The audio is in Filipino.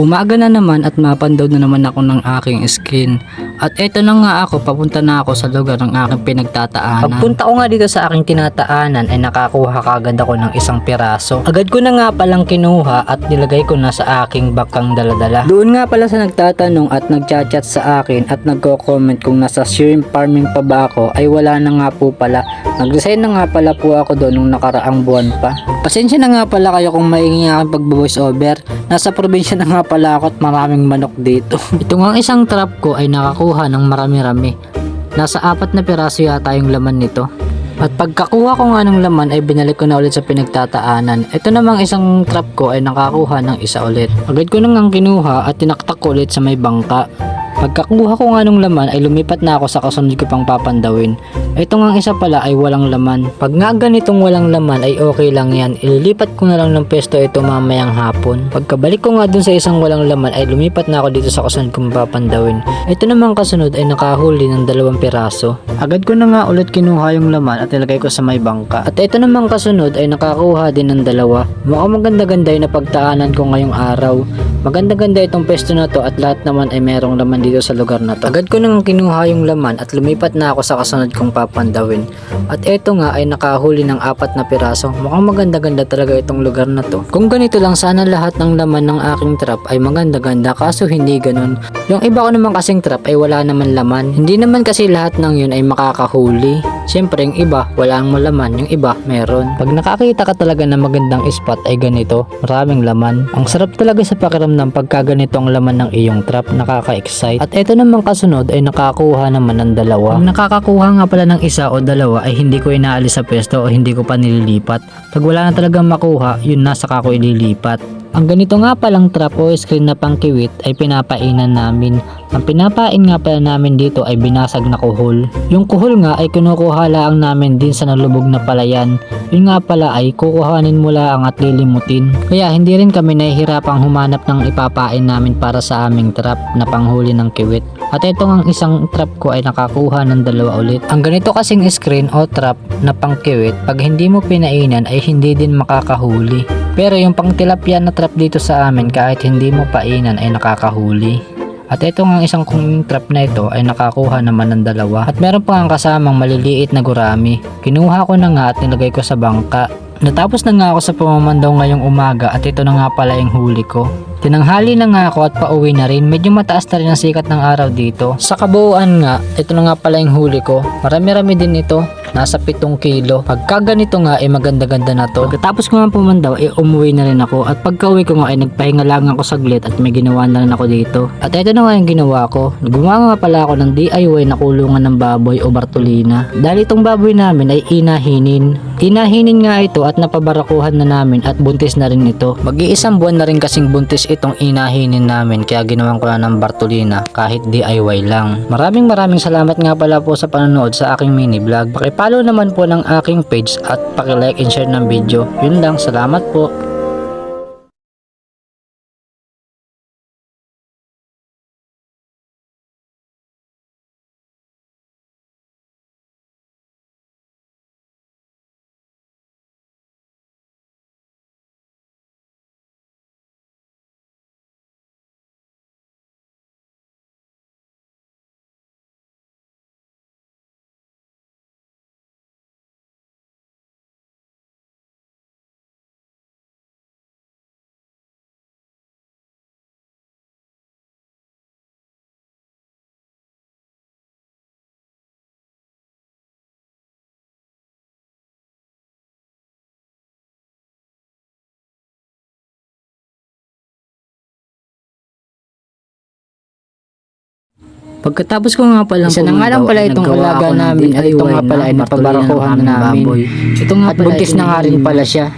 Umaga na naman at mapandaw na naman ako ng aking skin. At eto na nga ako, papunta na ako sa lugar ng aking pinagtataanan. Pagpunta ko nga dito sa aking tinataanan ay nakakuha kagad ako ng isang piraso. Agad ko na nga palang kinuha at nilagay ko na sa aking bakang daladala. Doon nga pala sa nagtatanong at nagchat-chat sa akin at nagko-comment kung nasa shrimp farming pa ba ako, ay wala na nga po pala. Nag-resign na nga pala po ako doon nung nakaraang buwan pa. Pasensya na nga pala kayo kung maingay aking pag-voice over. Nasa probinsya na nga pala ako at maraming manok dito. Ito nga isang trap ko ay nakakuha ng marami-rami. Nasa 4 na piraso yata yung laman nito. At pagkakuha ko nga ng laman ay binalik ko na ulit sa pinagtataanan. Ito namang isang trap ko ay nakakuha ng isa ulit. Agad ko nang kinuha at tinaktak ko ulit sa may bangka. Pagkakuha ko nga ng laman ay lumipat na ako sa kasunod ko pang papandawin. Ito nga isa pala ay walang laman. Pag nga ganitong walang laman ay okay lang yan. Ililipat ko na lang ng pesto ito mamayang hapon. Pagkabalik ko nga dun sa isang walang laman ay lumipat na ako dito sa kasunod kong papandawin. Ito namang kasunod ay nakahuli ng 2 piraso. Agad ko na nga ulit kinuha yung laman at nilagay ko sa may bangka. At ito namang kasunod ay nakakuha din ng 2. Mukhang maganda-ganda yung napagtaanan ko ngayong araw. Maganda-ganda itong pesto na to at lahat naman ay merong laman dito sa lugar na to. Agad ko nang kinuha yung laman at lumipat na ako sa kasunod kong papandawin. At eto nga ay nakahuli ng 4 na piraso. Mukhang maganda-ganda talaga itong lugar na to. Kung ganito lang sana lahat ng laman ng aking trap ay maganda-ganda, kaso hindi ganun. Yung iba ko naman kasing trap ay wala naman laman. Hindi naman kasi lahat ng yun ay makakahuli. Siyempre yung iba walang malaman, yung iba meron. Pag nakakita ka talaga na magandang spot ay ganito, maraming laman. Ang sarap talaga sa pakiramdam pagka ganito ang laman ng iyong trap, nakaka-excite. At eto naman kasunod ay nakakuha naman ng 2. Kung nakakakuha nga pala ng 1 o 2 ay hindi ko inaalis sa pwesto o hindi ko pa nililipat. Pag wala na talagang makuha, yun na saka ko ililipat. Ang ganito nga palang trap o screen na pangkiwit ay pinapainan namin. Ang pinapain nga pala namin dito ay binasag na kuhol. Yung kuhol nga ay kinukuha lang namin din sa nalubog na palayan. Yun nga pala ay kukuhanin mo lang at lilimutin. Kaya hindi rin kami nahihirapang humanap ng ipapain namin para sa aming trap na panghuli ng kiwit. At ito ang isang trap ko ay nakakuha ng 2 ulit. Ang ganito kasing screen o trap na pangkiwit, pag hindi mo pinainan ay hindi din makakahuli. Pero yung pang tilapia na trap dito sa amin, kahit hindi mo painan ay nakakahuli. At ito nga isang kong trap na ito ay nakakuha naman ng 2. At meron pa nga kasamang maliliit na gurami. Kinuha ko na nga at nilagay ko sa bangka. Natapos na nga ako sa pamamandaw ngayong umaga at ito na nga pala yung huli ko. Tinanghali na nga ako at pauwi na rin. Medyo mataas na rin ang sikat ng araw dito. Sa kabuuan nga, ito na nga pala yung huli ko. Marami-rami din ito. Nasa 7 kilo. Pagka ganito nga ay maganda-ganda na to. Pagkatapos ko nga pumandaw ay umuwi na rin ako. At pagka uwi ko nga ay nagpahinga lang ako saglit at may ginawa na rin ako dito. At ito na nga yung ginawa ko. Gumawa nga pala ako ng DIY na kulungan ng baboy o Bartolina. Dahil itong baboy namin ay inahinin. Inahinin nga ito at napabarakuhan na namin at buntis na rin ito. Mag-iisang buwan na rin kasing buntis itong inahinin namin, kaya ginawan ko na ng Bartolina kahit DIY lang. Maraming salamat nga pala po sa panonood sa aking mini vlog. Paki-follow naman po ng aking page at paki-like and share ng video. Yun lang, salamat po. Pagkatapos ko nga pala isa na nga lang pala itong alaga namin at ito nga pala ay napabarakuhan namin. Ito nga pala buntis na nga rin pala siya.